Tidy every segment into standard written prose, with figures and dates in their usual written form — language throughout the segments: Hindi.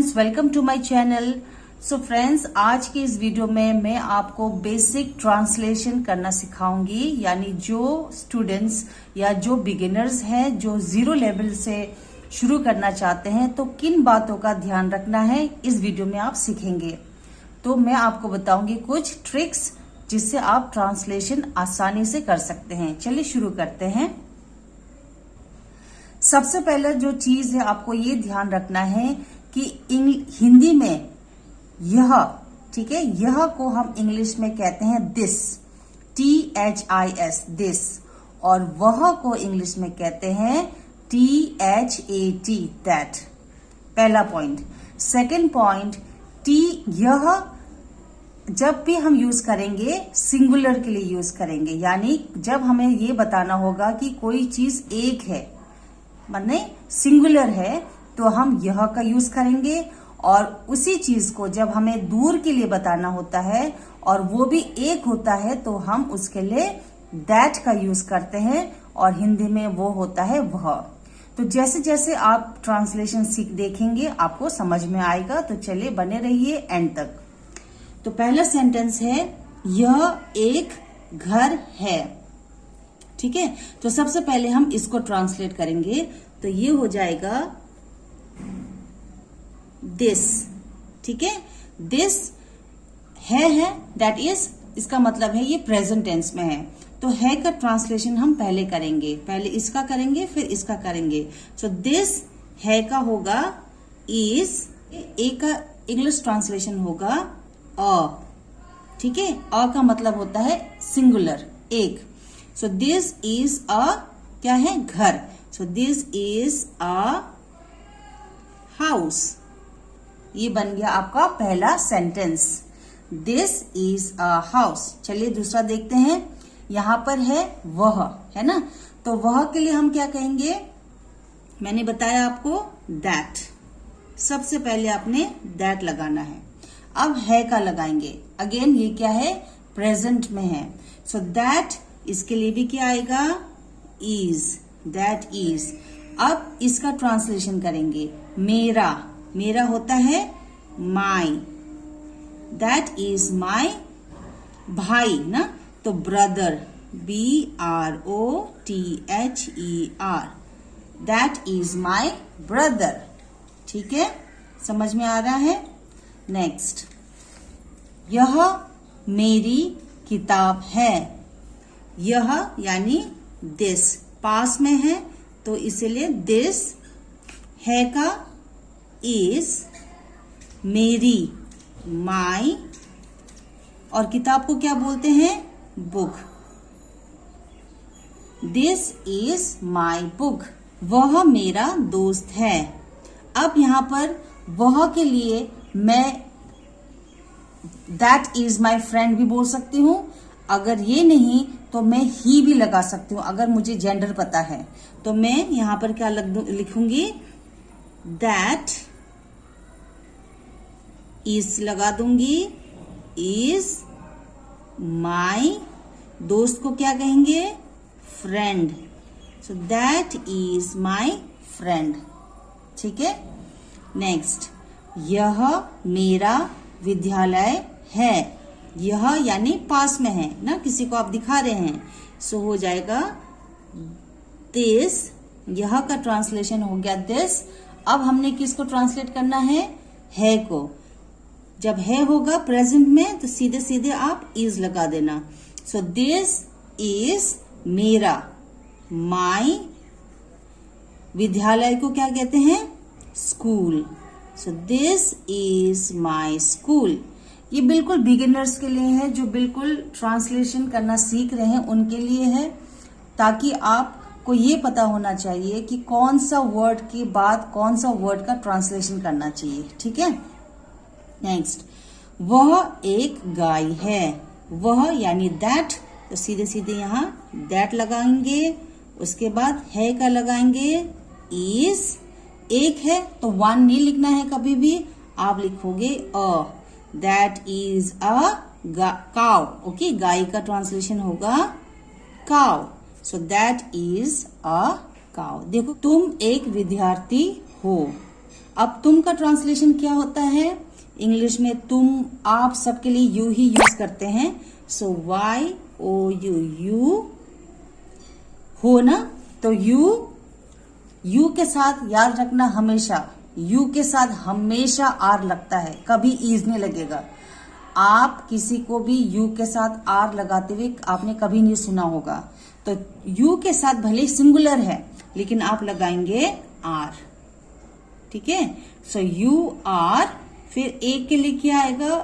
Friends, welcome to my channel. So friends, आज के इस वीडियो में मैं आपको बेसिक ट्रांसलेशन करना सिखाऊंगी। यानी जो स्टूडेंट्स या जो बिगिनर्स हैं, जो जीरो लेवल से शुरू करना चाहते हैं, तो किन बातों का ध्यान रखना है इस वीडियो में आप सीखेंगे। तो मैं आपको बताऊंगी कुछ ट्रिक्स जिससे आप ट्रांसलेशन आसानी से कर सकते हैं। चलिए शुरू करते हैं। सबसे पहले जो चीज है, आपको ये ध्यान रखना है कि हिंदी में यह, ठीक है, यह को हम इंग्लिश में कहते हैं दिस, THIS, दिस, और वह को इंग्लिश में कहते हैं THAT, दैट। पहला पॉइंट। सेकंड पॉइंट, यह जब भी हम यूज करेंगे सिंगुलर के लिए यूज करेंगे। यानी जब हमें ये बताना होगा कि कोई चीज एक है, माने सिंगुलर है, तो हम यह का यूज करेंगे। और उसी चीज को जब हमें दूर के लिए बताना होता है और वो भी एक होता है, तो हम उसके लिए दैट का यूज करते हैं, और हिंदी में वो होता है वह। तो जैसे जैसे आप ट्रांसलेशन सीख देखेंगे आपको समझ में आएगा। तो चलिए बने रहिए एंड तक। तो पहला सेंटेंस है, यह एक घर है। ठीक है, तो सबसे पहले हम इसको ट्रांसलेट करेंगे। तो ये हो जाएगा दिस। ठीक है, दिस है दैट इज, इसका मतलब है ये प्रेजेंट टेंस में है। तो है का ट्रांसलेशन हम पहले करेंगे, पहले इसका करेंगे फिर इसका करेंगे। सो दिस है का होगा इज, ए का इंग्लिश ट्रांसलेशन होगा अ। ठीक है, अ का मतलब होता है सिंगुलर, एक। सो दिस इज अ, क्या है, घर। So this is a house. ये बन गया आपका पहला sentence, this is a house. चलिए दूसरा देखते हैं। यहां पर है वह, है ना, तो वह के लिए हम क्या कहेंगे, मैंने बताया आपको दैट। सबसे पहले आपने दैट लगाना है। अब है का लगाएंगे। अगेन ये क्या है, प्रेजेंट में है। सो दैट, इसके लिए भी क्या आएगा, इज, दैट इज। अब इसका ट्रांसलेशन करेंगे। मेरा, मेरा होता है माई, दैट इज माई, भाई ना, तो brother, BROTHER, that is my brother. ठीक है, समझ में आ रहा है। नेक्स्ट, यह मेरी किताब है। यह यानी दिस पास में है, तो इसीलिए दिस है का इज, मेरी, माई, और किताब को क्या बोलते हैं, book. This is my book. वह मेरा दोस्त है। अब यहां पर वह के लिए मैं दैट इज माई फ्रेंड भी बोल सकती हूं। अगर ये नहीं तो मैं ही भी लगा सकती हूँ। अगर मुझे जेंडर पता है तो मैं यहां पर क्या लिखूंगी, दैट इज लगा दूंगी, इज माई, दोस्त को क्या कहेंगे, friend. So that is my friend. ठीक है, नेक्स्ट, यह मेरा विद्यालय है। यह यानी पास में है ना, किसी को आप दिखा रहे हैं। सो हो जाएगा दिस, यह का ट्रांसलेशन हो गया दिस। अब हमने किसको ट्रांसलेट करना है को। जब है होगा प्रेजेंट में तो सीधे सीधे आप इज लगा देना। सो दिस इज मेरा, माई, विद्यालय को क्या कहते हैं, school. So this is my school. ये बिल्कुल बिगिनर्स के लिए है, जो बिल्कुल ट्रांसलेशन करना सीख रहे हैं उनके लिए है, ताकि आपको ये पता होना चाहिए कि कौन सा वर्ड के बाद कौन सा वर्ड का ट्रांसलेशन करना चाहिए। ठीक है, नेक्स्ट, वह एक गाय है। वह यानी दैट, तो सीधे सीधे यहाँ दैट लगाएंगे। उसके बाद है का लगाएंगे, इज, एक है तो वन नहीं लिखना है कभी भी, आप लिखोगे a, that is a cow. Okay, गाय का ट्रांसलेशन होगा cow. So that is a cow. देखो, तुम एक विद्यार्थी हो। अब तुम का ट्रांसलेशन क्या होता है? इंग्लिश में तुम, आप सबके लिए यू ही यूज करते हैं। सो YOU, यू हो ना, तो यू के साथ याद रखना हमेशा, यू के साथ हमेशा आर लगता है, कभी ईज नहीं लगेगा। आप किसी को भी यू के साथ आर लगाते हुए आपने कभी नहीं सुना होगा। तो यू के साथ भले सिंगुलर है लेकिन आप लगाएंगे आर, ठीक है। सो यू आर, फिर एक के लिए क्या आएगा?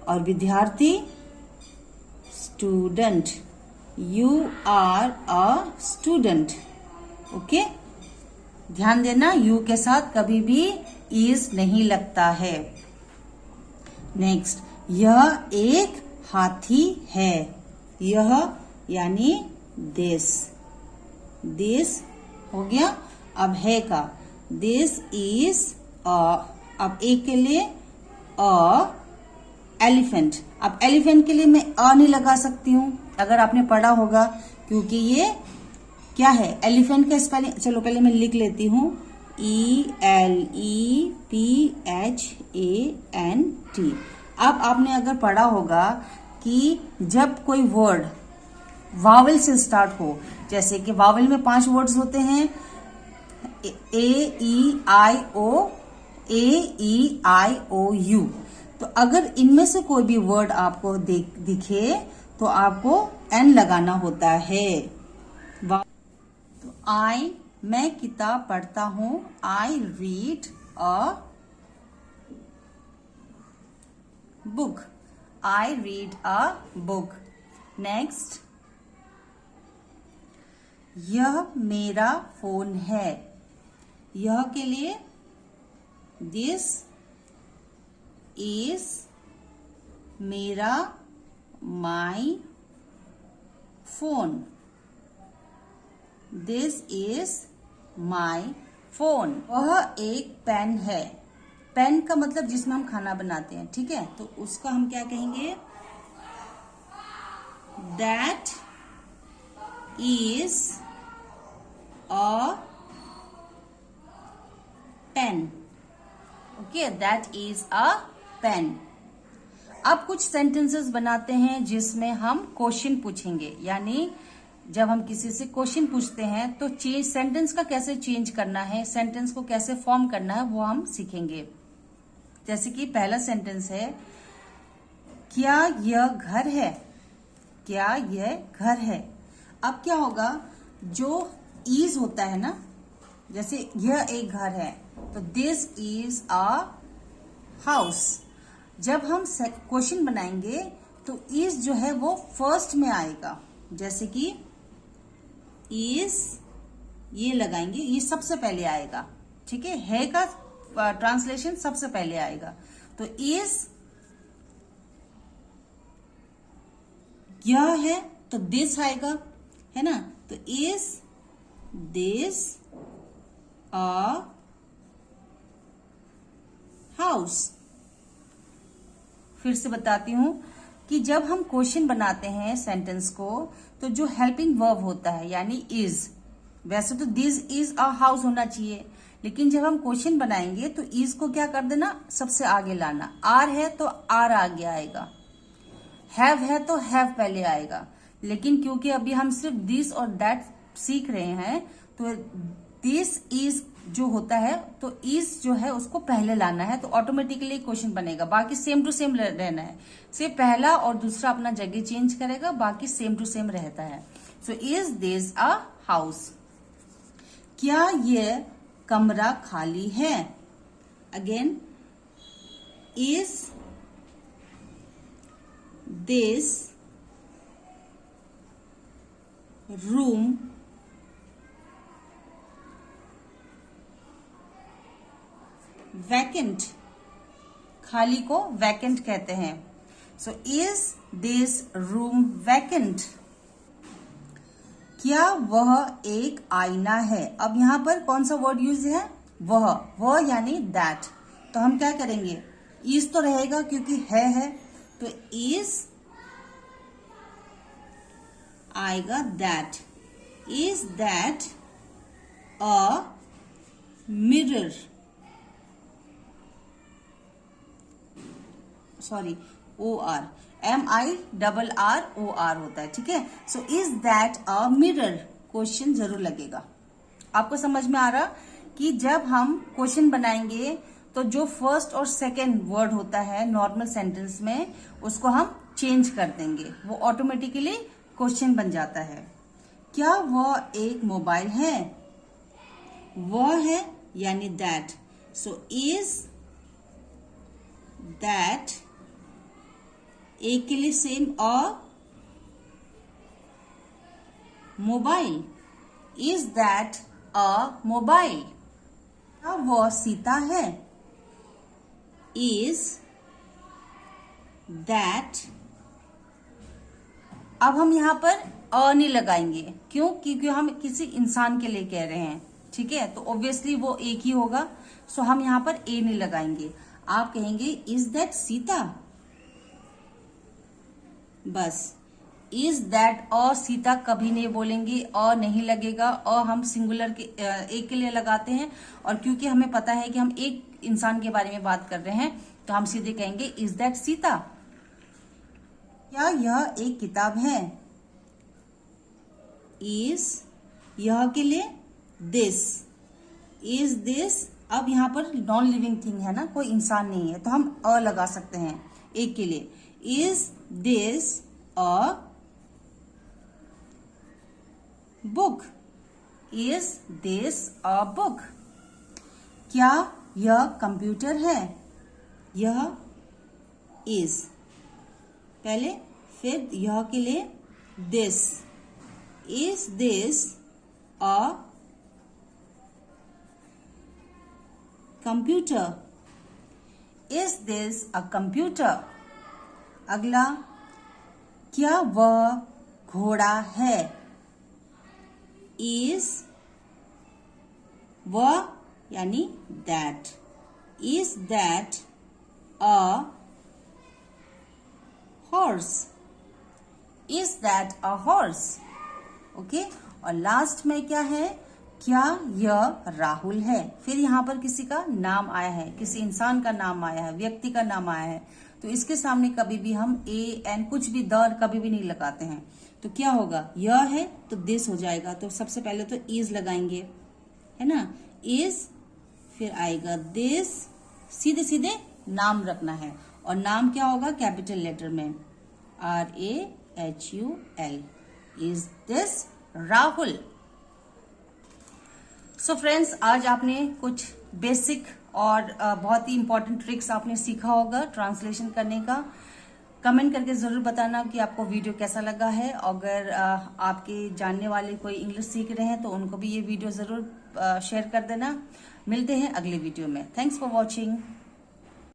और विद्यार्थी student, you are a student. Okay, ध्यान देना यू के साथ कभी भी इज नहीं लगता है। नेक्स्ट, यह एक हाथी है। यह यानी दिस हो गया। अब है का, दिस इज अब एक के लिए एलिफेंट। अब एलिफेंट के लिए मैं नहीं लगा सकती हूं अगर आपने पढ़ा होगा, क्योंकि ये क्या है? एलिफेंट का स्पेलिंग, चलो पहले मैं लिख लेती हूं, ELEPHANT। अब आपने अगर पढ़ा होगा कि जब कोई वर्ड वावल से स्टार्ट हो, जैसे कि वावल में 5 वर्ड्स होते हैं, AEIOU। तो अगर इनमें से कोई भी वर्ड आपको दिखे तो आपको N लगाना होता है। तो मैं किताब पढ़ता हूं, I read a book। I read a book। Next, यह मेरा फोन है। यह के लिए दिस इज मेरा, my phone. This is my phone. वह एक पेन है। पेन का मतलब जिसमें हम खाना बनाते हैं, ठीक है, तो उसका हम क्या कहेंगे? That is a pen. Okay, that is a pen. अब कुछ सेंटेंसेस बनाते हैं जिसमें हम क्वेश्चन पूछेंगे, यानी जब हम किसी से क्वेश्चन पूछते हैं तो सेंटेंस का कैसे चेंज करना है, सेंटेंस को कैसे फॉर्म करना है, वो हम सीखेंगे। जैसे कि पहला सेंटेंस है, क्या यह घर है? क्या यह घर है? अब क्या होगा, जो इज होता है ना, जैसे यह एक घर है तो दिस इज अ हाउस। जब हम क्वेश्चन बनाएंगे तो इज जो है वो फर्स्ट में आएगा, जैसे कि इज ये लगाएंगे, ये सबसे पहले आएगा, ठीक है का ट्रांसलेशन सबसे पहले आएगा। तो इज यह है तो दिस आएगा, है ना। तो इज दिस अ हाउस। फिर से बताती हूं कि जब हम क्वेश्चन बनाते हैं सेंटेंस को, तो जो हेल्पिंग वर्ब होता है यानी इज, वैसे तो दिस इज अ हाउस होना चाहिए, लेकिन जब हम क्वेश्चन बनाएंगे तो इज को क्या कर देना, सबसे आगे लाना। आर है तो आर आगे आएगा, हैव है तो हैव पहले आएगा। लेकिन क्योंकि अभी हम सिर्फ दिस और दैट सीख रहे हैं, तो दिस इज जो होता है तो इज जो है उसको पहले लाना है, तो ऑटोमेटिकली क्वेश्चन बनेगा। बाकी सेम टू सेम रहना है, सिर्फ पहला और दूसरा अपना जगह चेंज करेगा, बाकी सेम टू सेम रहता है। So is this a house? क्या यह कमरा खाली है? Again, is this room vacant? खाली को वैकेंट कहते हैं। So is this room vacant? क्या वह एक आईना है? अब यहां पर कौन सा वर्ड यूज है? वह यानी दैट। तो हम क्या करेंगे, इज तो रहेगा क्योंकि है, तो इज आएगा that. Is that a mirror? Sorry OR, MIRROR होता है, ठीक है। So is that a mirror, question जरूर लगेगा। आपको समझ में आ रहा कि जब हम क्वेश्चन बनाएंगे तो जो फर्स्ट और सेकंड वर्ड होता है नॉर्मल सेंटेंस में, उसको हम चेंज कर देंगे, वो ऑटोमेटिकली क्वेश्चन बन जाता है। क्या वह एक मोबाइल है? वह है यानी दैट। सो इज दैट, एक के लिए same a mobile, is that a mobile. क्या वह सीता है? इज दैट, अब हम यहां पर अ नहीं लगाएंगे, क्यों? क्योंकि हम किसी इंसान के लिए कह रहे हैं, ठीक है, तो ऑब्वियसली वो एक ही होगा। सो हम यहां पर ए नहीं लगाएंगे। आप कहेंगे इज दैट सीता, बस। इज दैट अ सीता कभी नहीं बोलेंगे, अ नहीं लगेगा। अ हम सिंगुलर के एक के लिए लगाते हैं, और क्योंकि हमें पता है कि हम एक इंसान के बारे में बात कर रहे हैं, तो हम सीधे कहेंगे इज दैट सीता। क्या यह एक किताब है? इज, यह के लिए दिस, इज दिस। अब यहां पर नॉन लिविंग थिंग है ना, कोई इंसान नहीं है, तो हम अ लगा सकते हैं एक के लिए। Is this a book? Is this a book? क्या यह कंप्यूटर है? यह इज पहले, फिर यह के लिए this. Is this a computer? Is this a computer? अगला, क्या वह घोड़ा है? इज, वह यानी that, is that a horse? Is that a horse? Okay. और लास्ट में क्या है? क्या यह राहुल है? फिर यहां पर किसी का नाम आया है, किसी इंसान का नाम आया है, व्यक्ति का नाम आया है, तो इसके सामने कभी भी हम ए एन कुछ भी द कभी भी नहीं लगाते हैं। तो क्या होगा? यह है तो दिस हो जाएगा, तो सबसे पहले तो इज लगाएंगे, है ना, इज, फिर आएगा दिस, सीधे सीधे नाम रखना है, और नाम क्या होगा? कैपिटल लेटर में, RAHUL। Is this Rahul? So friends, आज आपने कुछ बेसिक और बहुत ही इंपॉर्टेंट ट्रिक्स आपने सीखा होगा ट्रांसलेशन करने का। कमेंट करके जरूर बताना कि आपको वीडियो कैसा लगा है। अगर आपके जानने वाले कोई इंग्लिश सीख रहे हैं तो उनको भी ये वीडियो जरूर शेयर कर देना। मिलते हैं अगले वीडियो में। Thanks for watching.